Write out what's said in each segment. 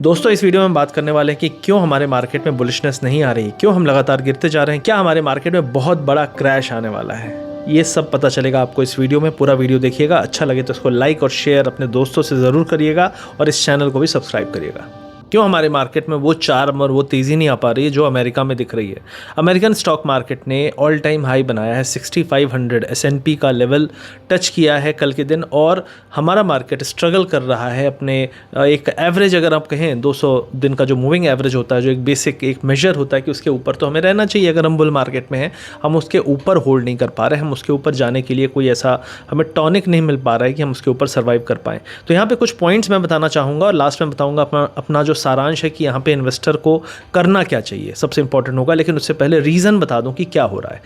दोस्तों इस वीडियो में बात करने वाले हैं कि क्यों हमारे मार्केट में बुलिशनेस नहीं आ रही, क्यों हम लगातार गिरते जा रहे हैं, क्या हमारे मार्केट में बहुत बड़ा क्रैश आने वाला है। ये सब पता चलेगा आपको इस वीडियो में। पूरा वीडियो देखिएगा, अच्छा लगे तो इसको लाइक और शेयर अपने दोस्तों से ज़रूर करिएगा और इस चैनल को भी सब्सक्राइब करिएगा। क्यों हमारे मार्केट में वो चार्म और वो तेज़ी नहीं आ पा रही है जो अमेरिका में दिख रही है। अमेरिकन स्टॉक मार्केट ने ऑल टाइम हाई बनाया है, 6500 S&P का लेवल टच किया है कल के दिन, और हमारा मार्केट स्ट्रगल कर रहा है अपने एक एवरेज, अगर आप कहें 200 दिन का जो मूविंग एवरेज होता है, जो एक बेसिक एक मेजर होता है कि उसके ऊपर तो हमें रहना चाहिए। अगर हम बुल मार्केट में हैं, हम उसके ऊपर होल्ड नहीं कर पा रहे, हम उसके ऊपर जाने के लिए कोई ऐसा हमें टॉनिक नहीं मिल पा रहा है कि हम उसके ऊपर सर्वाइव कर पाएँ। तो यहाँ पर कुछ पॉइंट्स मैं बताना चाहूँगा और लास्ट में बताऊँगा अपना जो सारांश है कि यहाँ पे इन्वेस्टर को करना क्या चाहिए, सबसे इंपॉर्टेंट होगा। लेकिन उससे पहले रीज़न बता दूं कि क्या हो रहा है।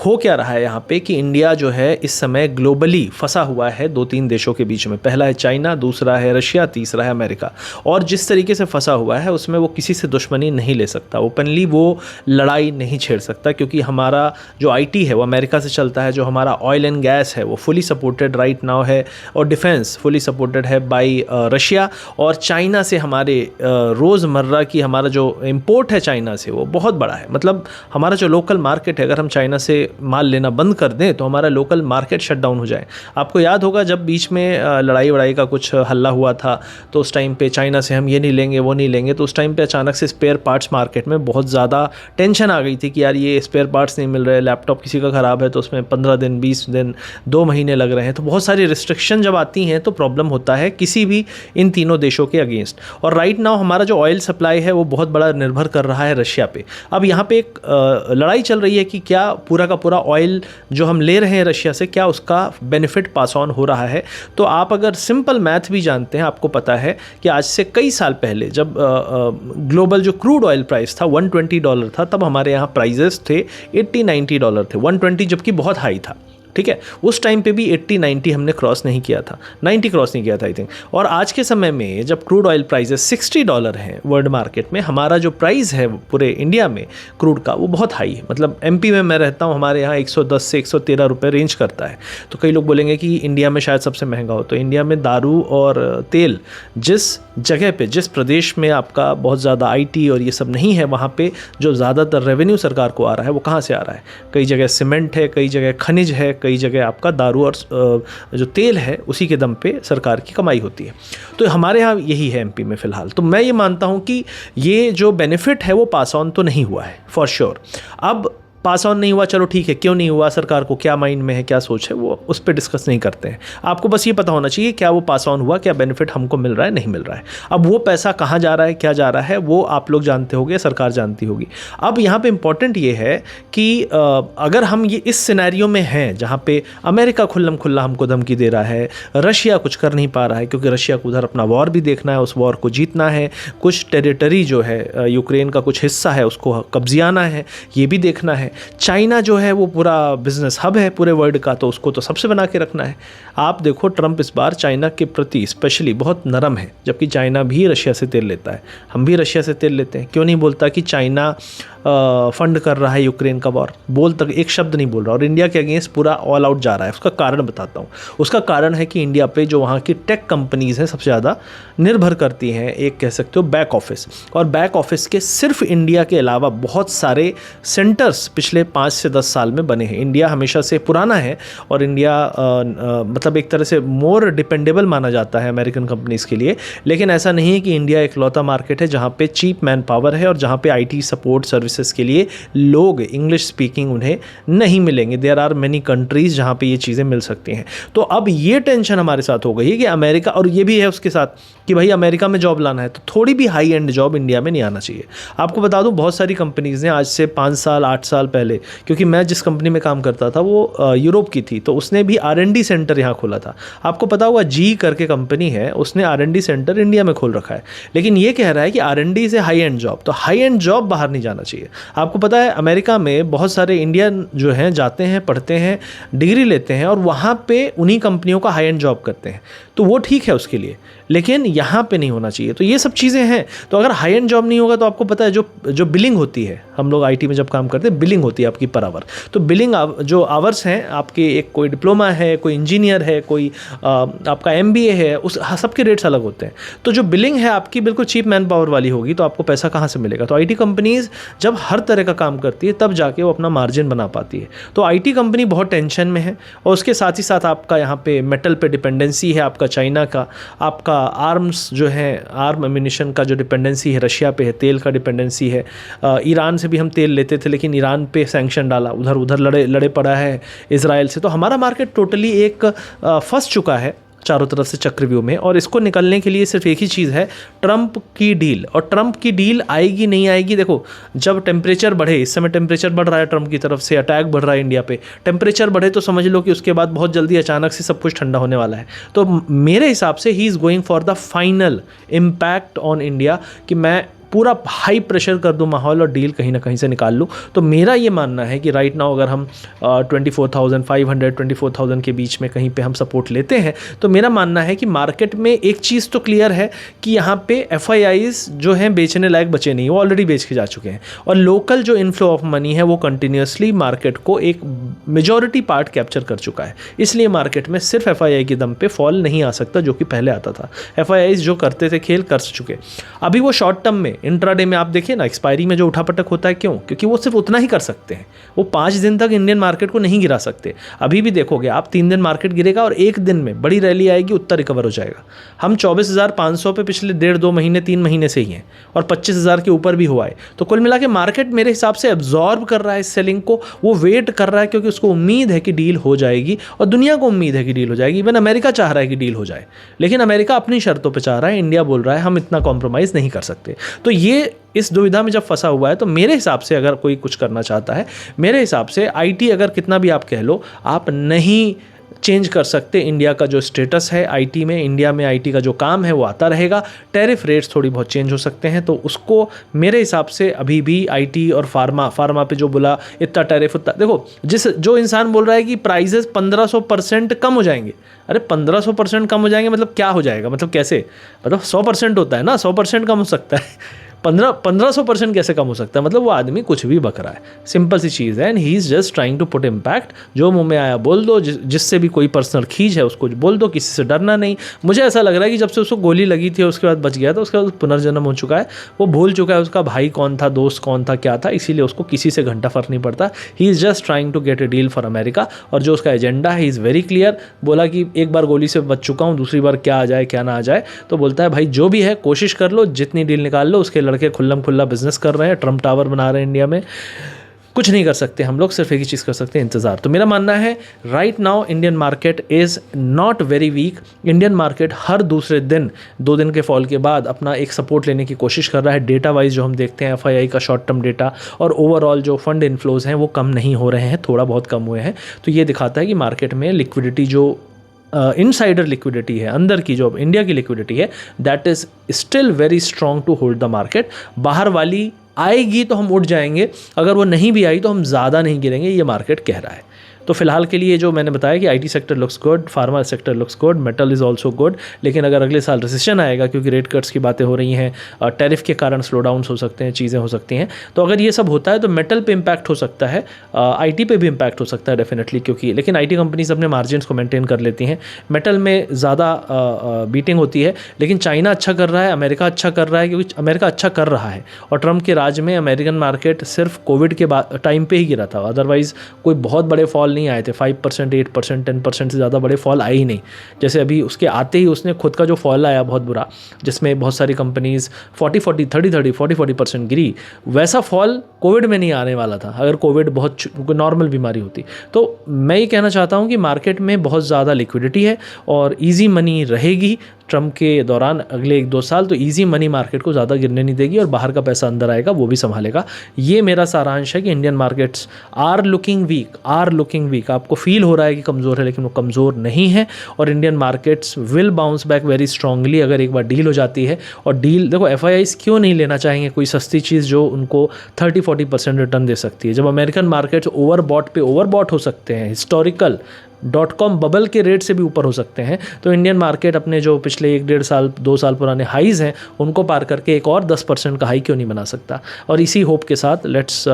हो क्या रहा है यहाँ पे कि इंडिया जो है इस समय ग्लोबली फंसा हुआ है दो तीन देशों के बीच में। पहला है चाइना, दूसरा है रशिया, तीसरा है अमेरिका। और जिस तरीके से फंसा हुआ है उसमें वो किसी से दुश्मनी नहीं ले सकता, ओपनली वो लड़ाई नहीं छेड़ सकता, क्योंकि हमारा जो IT है वो अमेरिका से चलता है, जो हमारा ऑयल एंड गैस है वो फुली सपोर्टेड राइट नाउ है, और डिफेंस फुली सपोर्टेड है बाई रशिया। और चाइना से हमारे रोज़मर्रा की हमारा जो इंपोर्ट है चाइना से वो बहुत बड़ा है। मतलब हमारा जो लोकल मार्केट है, अगर हम चाइना से माल लेना बंद कर दें तो हमारा लोकल मार्केट शट डाउन हो जाए। आपको याद होगा जब बीच में लड़ाई वड़ाई का कुछ हल्ला हुआ था तो उस टाइम पे चाइना से हम ये नहीं लेंगे वो नहीं लेंगे, तो उस टाइम पे अचानक से स्पेयर पार्ट्स मार्केट में बहुत ज़्यादा टेंशन आ गई थी कि यार ये स्पेयर पार्ट्स नहीं मिल रहे, लैपटॉप किसी का ख़राब है तो उसमें 15 दिन 20 दिन 2 महीने लग रहे हैं। तो बहुत सारी रिस्ट्रिक्शन जब आती हैं तो प्रॉब्लम होता है किसी भी इन तीनों देशों के अगेंस्ट। और राइट नाउ हमारा जो ऑयल सप्लाई है वो बहुत बड़ा निर्भर कर रहा है रशिया पे। अब यहाँ पे एक लड़ाई चल रही है कि क्या पूरा का पूरा ऑयल जो हम ले रहे हैं रशिया से, क्या उसका बेनिफिट पास ऑन हो रहा है। तो आप अगर सिंपल मैथ भी जानते हैं, आपको पता है कि आज से कई साल पहले जब ग्लोबल जो क्रूड ऑयल प्राइस था $120 था, तब हमारे यहाँ प्राइजेस थे $80-90 थे। 120 जबकि बहुत हाई था, ठीक है। उस टाइम पे भी 80-90 हमने क्रॉस नहीं किया था, 90 क्रॉस नहीं किया था आई थिंक। और आज के समय में जब क्रूड ऑयल प्राइसेस $60 हैं वर्ल्ड मार्केट में, हमारा जो प्राइस है पूरे इंडिया में क्रूड का वो बहुत हाई है। मतलब MP में मैं रहता हूँ, हमारे यहाँ 110 से 113 रुपये रेंज करता है। तो कई लोग बोलेंगे कि इंडिया में शायद सबसे महंगा हो, तो इंडिया में दारू और तेल जिस जगह पे, जिस प्रदेश में आपका बहुत ज़्यादा IT और ये सब नहीं है, वहाँ पे जो ज़्यादातर रेवेन्यू सरकार को आ रहा है वो कहाँ से आ रहा है। कई जगह सीमेंट है, कई जगह खनिज है, कई जगह आपका दारू और जो तेल है उसी के दम पे सरकार की कमाई होती है। तो हमारे यहाँ यही है MP में फ़िलहाल। तो मैं ये मानता हूँ कि ये जो बेनिफिट है वो पास ऑन तो नहीं हुआ है फॉर श्योर। अब पास ऑन नहीं हुआ, चलो ठीक है, क्यों नहीं हुआ, सरकार को क्या माइंड में है, क्या सोच है, वो उस पर डिस्कस नहीं करते हैं। आपको बस ये पता होना चाहिए क्या वो पास ऑन हुआ, क्या बेनिफिट हमको मिल रहा है, नहीं मिल रहा है। अब वो पैसा कहाँ जा रहा है, क्या जा रहा है, वो आप लोग जानते होंगे, सरकार जानती होगी। अब यहाँ पे इम्पॉर्टेंट ये है कि अगर हम ये इस सिनेरियो में हैं जहाँ पे अमेरिका खुल्लम खुल्ला हमको धमकी दे रहा है, रशिया कुछ कर नहीं पा रहा है क्योंकि रशिया को उधर अपना वॉर भी देखना है, उस वॉर को जीतना है, कुछ टेरिटरी जो है यूक्रेन का कुछ हिस्सा है उसको कब्जियाना है, ये भी देखना है। चाइना जो है वो पूरा बिजनेस हब है पूरे वर्ल्ड का, तो उसको तो सबसे बना के रखना है। आप देखो ट्रंप इस बार चाइना के प्रति स्पेशली बहुत नरम है, जबकि चाइना भी रशिया से तेल लेता है, हम भी रशिया से तेल लेते हैं। क्यों नहीं बोलता कि चाइना फंड कर रहा है यूक्रेन का वॉर, बोल तक एक शब्द नहीं बोल रहा, और इंडिया के अगेंस्ट पूरा ऑल आउट जा रहा है। उसका कारण बताता हूँ। उसका कारण है कि इंडिया पे जो वहाँ की टेक कंपनीज़ हैं सबसे ज़्यादा निर्भर करती हैं, एक कह सकते हो बैक ऑफिस। और बैक ऑफिस के सिर्फ इंडिया के अलावा बहुत सारे सेंटर्स पिछले 5 से 10 साल में बने हैं। इंडिया हमेशा से पुराना है और इंडिया मतलब एक तरह से मोर डिपेंडेबल माना जाता है अमेरिकन कंपनीज़ के लिए। लेकिन ऐसा नहीं है कि इंडिया एक लौता मार्केट है जहाँ पे चीप मैन पावर है और जहाँ पे IT सपोर्ट सर्विसेज के लिए लोग इंग्लिश स्पीकिंग उन्हें नहीं मिलेंगे। देयर आर मेनी कंट्रीज़ जहाँ पे ये चीज़ें मिल सकती हैं। तो अब ये टेंशन हमारे साथ हो गई है कि अमेरिका, और ये भी है उसके साथ कि भाई अमेरिका में जॉब लाना है तो थोड़ी भी हाई एंड जॉब इंडिया में नहीं आना चाहिए। आपको बता दूं बहुत सारी कंपनीज़ ने आज से 5 साल 8 साल पहले, क्योंकि मैं जिस कंपनी में काम करता था वो यूरोप की थी, तो उसने भी R&D सेंटर यहाँ खोला था। आपको पता होगा GE करके कंपनी है, उसने R&D सेंटर इंडिया में खोल रखा है। लेकिन ये कह रहा है कि R&D से हाई एंड जॉब, तो हाई एंड जॉब बाहर नहीं जाना चाहिए। आपको पता है अमेरिका में बहुत सारे इंडियन जो हैं जाते हैं, पढ़ते हैं, डिग्री लेते हैं और वहाँ पे उन्हीं कंपनियों का हाई एंड जॉब करते हैं, तो वो ठीक है उसके लिए, लेकिन यहाँ पे नहीं होना चाहिए। तो ये सब चीज़ें हैं। तो अगर हाई एंड जॉब नहीं होगा तो आपको पता है जो बिलिंग होती है हम लोग आईटी में जब काम करते हैं बिलिंग होती है आपकी पर आवर। तो बिलिंग जो आवर्स हैं आपके, एक कोई डिप्लोमा है, कोई इंजीनियर है, कोई आपका एमबीए है, उस सबके रेट्स अलग होते हैं। तो जो बिलिंग है आपकी बिल्कुल चीप मैन पावर वाली होगी, तो आपको पैसा कहाँ से मिलेगा? तो आईटी कंपनीज जब हर तरह का काम करती है तब जाके वो अपना मार्जिन बना पाती है। तो आईटी कंपनी बहुत टेंशन में है, और उसके साथ ही साथ आपका यहाँ पे मेटल पे डिपेंडेंसी है आपका चाइना का, आपका आर्म्स जो है आर्म एम्यूनिशन का जो डिपेंडेंसी है रशिया पे है, तेल का डिपेंडेंसी है। ईरान से भी हम तेल लेते थे लेकिन ईरान पे सैंक्शन डाला, उधर लड़े पड़ा है इजराइल से। तो हमारा मार्केट टोटली एक फंस चुका है चारों तरफ से चक्रव्यूह में, और इसको निकलने के लिए सिर्फ एक ही चीज़ है, ट्रंप की डील। और ट्रंप की डील आएगी नहीं आएगी, देखो जब टेम्परेचर बढ़े, इस समय टेम्परेचर बढ़ रहा है ट्रंप की तरफ से, अटैक बढ़ रहा है इंडिया पे, टेम्परेचर बढ़े तो समझ लो कि उसके बाद बहुत जल्दी अचानक से सब कुछ ठंडा होने वाला है। तो मेरे हिसाब से he is going for the final impact on India, कि मैं पूरा हाई प्रेशर कर दूं माहौल और डील कहीं ना कहीं से निकाल लूं। तो मेरा ये मानना है कि राइट नाउ अगर हम 24,500 24,000 के बीच में कहीं पे हम सपोर्ट लेते हैं, तो मेरा मानना है कि मार्केट में एक चीज़ तो क्लियर है कि यहाँ पे FIIs जो हैं बेचने लायक बचे नहीं, वो ऑलरेडी बेच के जा चुके हैं, और लोकल जो इनफ्लो ऑफ मनी है वो कंटिन्यूसली मार्केट को एक मेजॉरिटी पार्ट कैप्चर कर चुका है। इसलिए मार्केट में सिर्फ FII के दम पे फॉल नहीं आ सकता जो कि पहले आता था। FIIs जो करते थे खेल कर चुके। अभी वो शॉर्ट टर्म में इंट्राडे में आप देखिए ना, एक्सपायरी में जो उठापटक होता है, क्यों? क्योंकि वो सिर्फ उतना ही कर सकते हैं, वो 5 दिन तक इंडियन मार्केट को नहीं गिरा सकते। अभी भी देखोगे आप 3 दिन मार्केट गिरेगा और 1 दिन में बड़ी रैली आएगी, उत्तर रिकवर हो जाएगा। हम 24,500 पे पिछले 1.5-2 महीने 3 महीने से ही हैं, और 25,000 के ऊपर भी हुआ है। तो कुल मिला के मार्केट मेरे हिसाब से एब्जॉर्ब कर रहा है इस सेलिंग को, वो वेट कर रहा है क्योंकि उसको उम्मीद है कि डील हो जाएगी, और दुनिया को उम्मीद है कि डील हो जाएगी। इवन अमेरिका चाह रहा है कि डील हो जाए, लेकिन अमेरिका अपनी शर्तों पर चाह रहा है, इंडिया बोल रहा है हम इतना कॉम्प्रोमाइज़ नहीं कर सकते। तो ये इस दुविधा में जब फंसा हुआ है, तो मेरे हिसाब से अगर कोई कुछ करना चाहता है, मेरे हिसाब से आईटी अगर कितना भी आप कह लो, आप नहीं चेंज कर सकते इंडिया का जो स्टेटस है आईटी में। इंडिया में आईटी का जो काम है वो आता रहेगा। टैरिफ रेट्स थोड़ी बहुत चेंज हो सकते हैं, तो उसको मेरे हिसाब से अभी भी आईटी और फार्मा पे जो बोला इतना टैरिफ उतना, देखो जो इंसान बोल रहा है कि प्राइजेस 1500% कम हो जाएंगे, अरे 1500% कम हो जाएंगे मतलब क्या हो जाएगा, मतलब कैसे, मतलब 100% होता है ना, 100% कम हो सकता है, 1500% कैसे कम हो सकता है? मतलब वो आदमी कुछ भी बक रहा है, सिंपल सी चीज़ है। And he is just trying to put impact, जो मुंह में आया बोल दो, जिससे भी कोई पर्सनल खींच है उसको बोल दो, किसी से डरना नहीं। मुझे ऐसा लग रहा है कि जब से उसको गोली लगी थी उसके बाद बच गया था, उसके बाद पुनर्जन्म हो चुका है, वो भूल चुका है उसका भाई कौन था, दोस्त कौन था, क्या था, इसीलिए उसको किसी से घंटा फर्क नहीं पड़ता। He is just trying to get a deal for America, और जो उसका एजेंडा है इज़ वेरी क्लियर। बोला कि एक बार गोली से बच चुका हूँ, दूसरी बार क्या आ जाए क्या ना आ जाए, तो बोलता है भाई जो भी है कोशिश कर लो, जितनी डील निकाल लो। उसके लड़के खुल्लम खुल्ला बिजनेस कर रहे हैं, ट्रम्प टावर बना रहे हैं इंडिया में। कुछ नहीं कर सकते हम लोग, सिर्फ एक ही चीज़ कर सकते हैं, इंतज़ार। तो मेरा मानना है right now Indian market is not very weak. Indian market हर दूसरे दिन 2 दिन के फॉल के बाद अपना एक सपोर्ट लेने की कोशिश कर रहा है। डेटा वाइज जो हम देखते हैं FII का शॉर्ट टर्म डेटा और ओवरऑल जो फंड इनफ्लोज हैं वो कम नहीं हो रहे हैं, थोड़ा बहुत कम हुए हैं। तो ये दिखाता है कि मार्केट में लिक्विडिटी जो इनसाइडर लिक्विडिटी है, अंदर की जो इंडिया की लिक्विडिटी है, that is still very strong to hold the market. बाहर वाली आएगी तो हम उठ जाएंगे, अगर वो नहीं भी आई तो हम ज़्यादा नहीं गिरेंगे, ये मार्केट कह रहा है। तो फिलहाल के लिए जो मैंने बताया कि IT sector looks good, pharma sector looks good, metal is also good. लेकिन अगर अगले साल रिसेशन आएगा, क्योंकि रेट कट्स की बातें हो रही हैं, टैरिफ के कारण स्लो डाउन्स हो सकते हैं, चीज़ें हो सकती हैं, तो अगर ये सब होता है तो मेटल पे इम्पैक्ट हो सकता है, आईटी पे भी इम्पैक्ट हो सकता है डेफिनेटली, क्योंकि लेकिन आईटी कंपनीज अपने मार्जिन्स को मेंटेन कर लेती हैं। मेटल में ज़्यादा बीटिंग होती है, लेकिन चाइना अच्छा कर रहा है, अमेरिका अच्छा कर रहा है, क्योंकि अमेरिका अच्छा कर रहा है, और ट्रम्प के राज में अमेरिकन मार्केट सिर्फ कोविड के टाइम पे ही गिरा था, अदरवाइज़ कोई बहुत बड़े फॉल नहीं आए थे। 5%, 8%, 10% से ज़्यादा बड़े फॉल आए ही नहीं। जैसे अभी उसके आते ही उसने खुद का जो फॉल आया बहुत बुरा, जिसमें बहुत सारी कंपनीज 40% गिरी, वैसा फॉल कोविड में नहीं आने वाला था अगर कोविड बहुत नॉर्मल बीमारी होती। तो मैं ये कहना चाहता हूँ कि मार्केट में बहुत ज़्यादा लिक्विडिटी है और ईजी मनी रहेगी ट्रम्प के दौरान अगले 1-2 साल। तो ईजी मनी मार्केट को ज़्यादा गिरने नहीं देगी और बाहर का पैसा अंदर आएगा, वो भी संभालेगा। ये मेरा सारांश है कि Indian markets are looking weak. आपको फील हो रहा है कि कमज़ोर है, लेकिन वो कमज़ोर नहीं है, और Indian markets will bounce back very strongly अगर एक बार डील हो जाती है। और डील देखो, FIIs क्यों नहीं लेना चाहेंगे कोई सस्ती चीज़ जो उनको 30-40% रिटर्न दे सकती है, जब अमेरिकन मार्केट्स ओवरबॉट हो सकते हैं। हिस्टोरिकल .com बबल के रेट से भी ऊपर हो सकते हैं। तो इंडियन मार्केट अपने जो पिछले 1-1.5 साल 2 साल पुराने हाईज हैं उनको पार करके एक और 10% का हाई क्यों नहीं बना सकता। और इसी होप के साथ लेट्स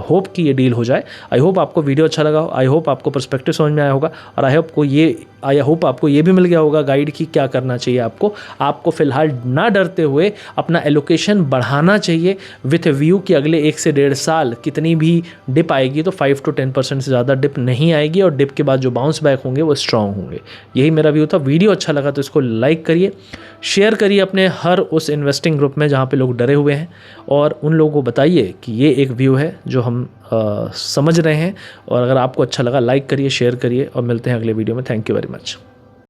होप कि ये डील हो जाए। आई होप आपको वीडियो अच्छा लगा हो, आई होप आपको पर्सपेक्टिव समझ में आया होगा, और आई होप आपको ये भी मिल गया होगा गाइड की क्या करना चाहिए आपको फ़िलहाल ना डरते हुए अपना एलोकेशन बढ़ाना चाहिए विथ व्यू कि अगले 1 से 1.5 साल कितनी भी डिप आएगी तो 5 to 10% से ज़्यादा डिप नहीं आएगी, और डिप के बाद जो बाउंस बैक होंगे वो स्ट्रॉन्ग होंगे। यही मेरा व्यू था। वीडियो अच्छा लगा तो इसको लाइक करिए, शेयर करिए अपने हर उस इन्वेस्टिंग ग्रुप में जहाँ पे लोग डरे हुए हैं, और उन लोगों को बताइए कि ये एक व्यू है जो हम समझ रहे हैं। और अगर आपको अच्छा लगा लाइक करिए, शेयर करिए, और मिलते हैं अगले वीडियो में। Thank you very much.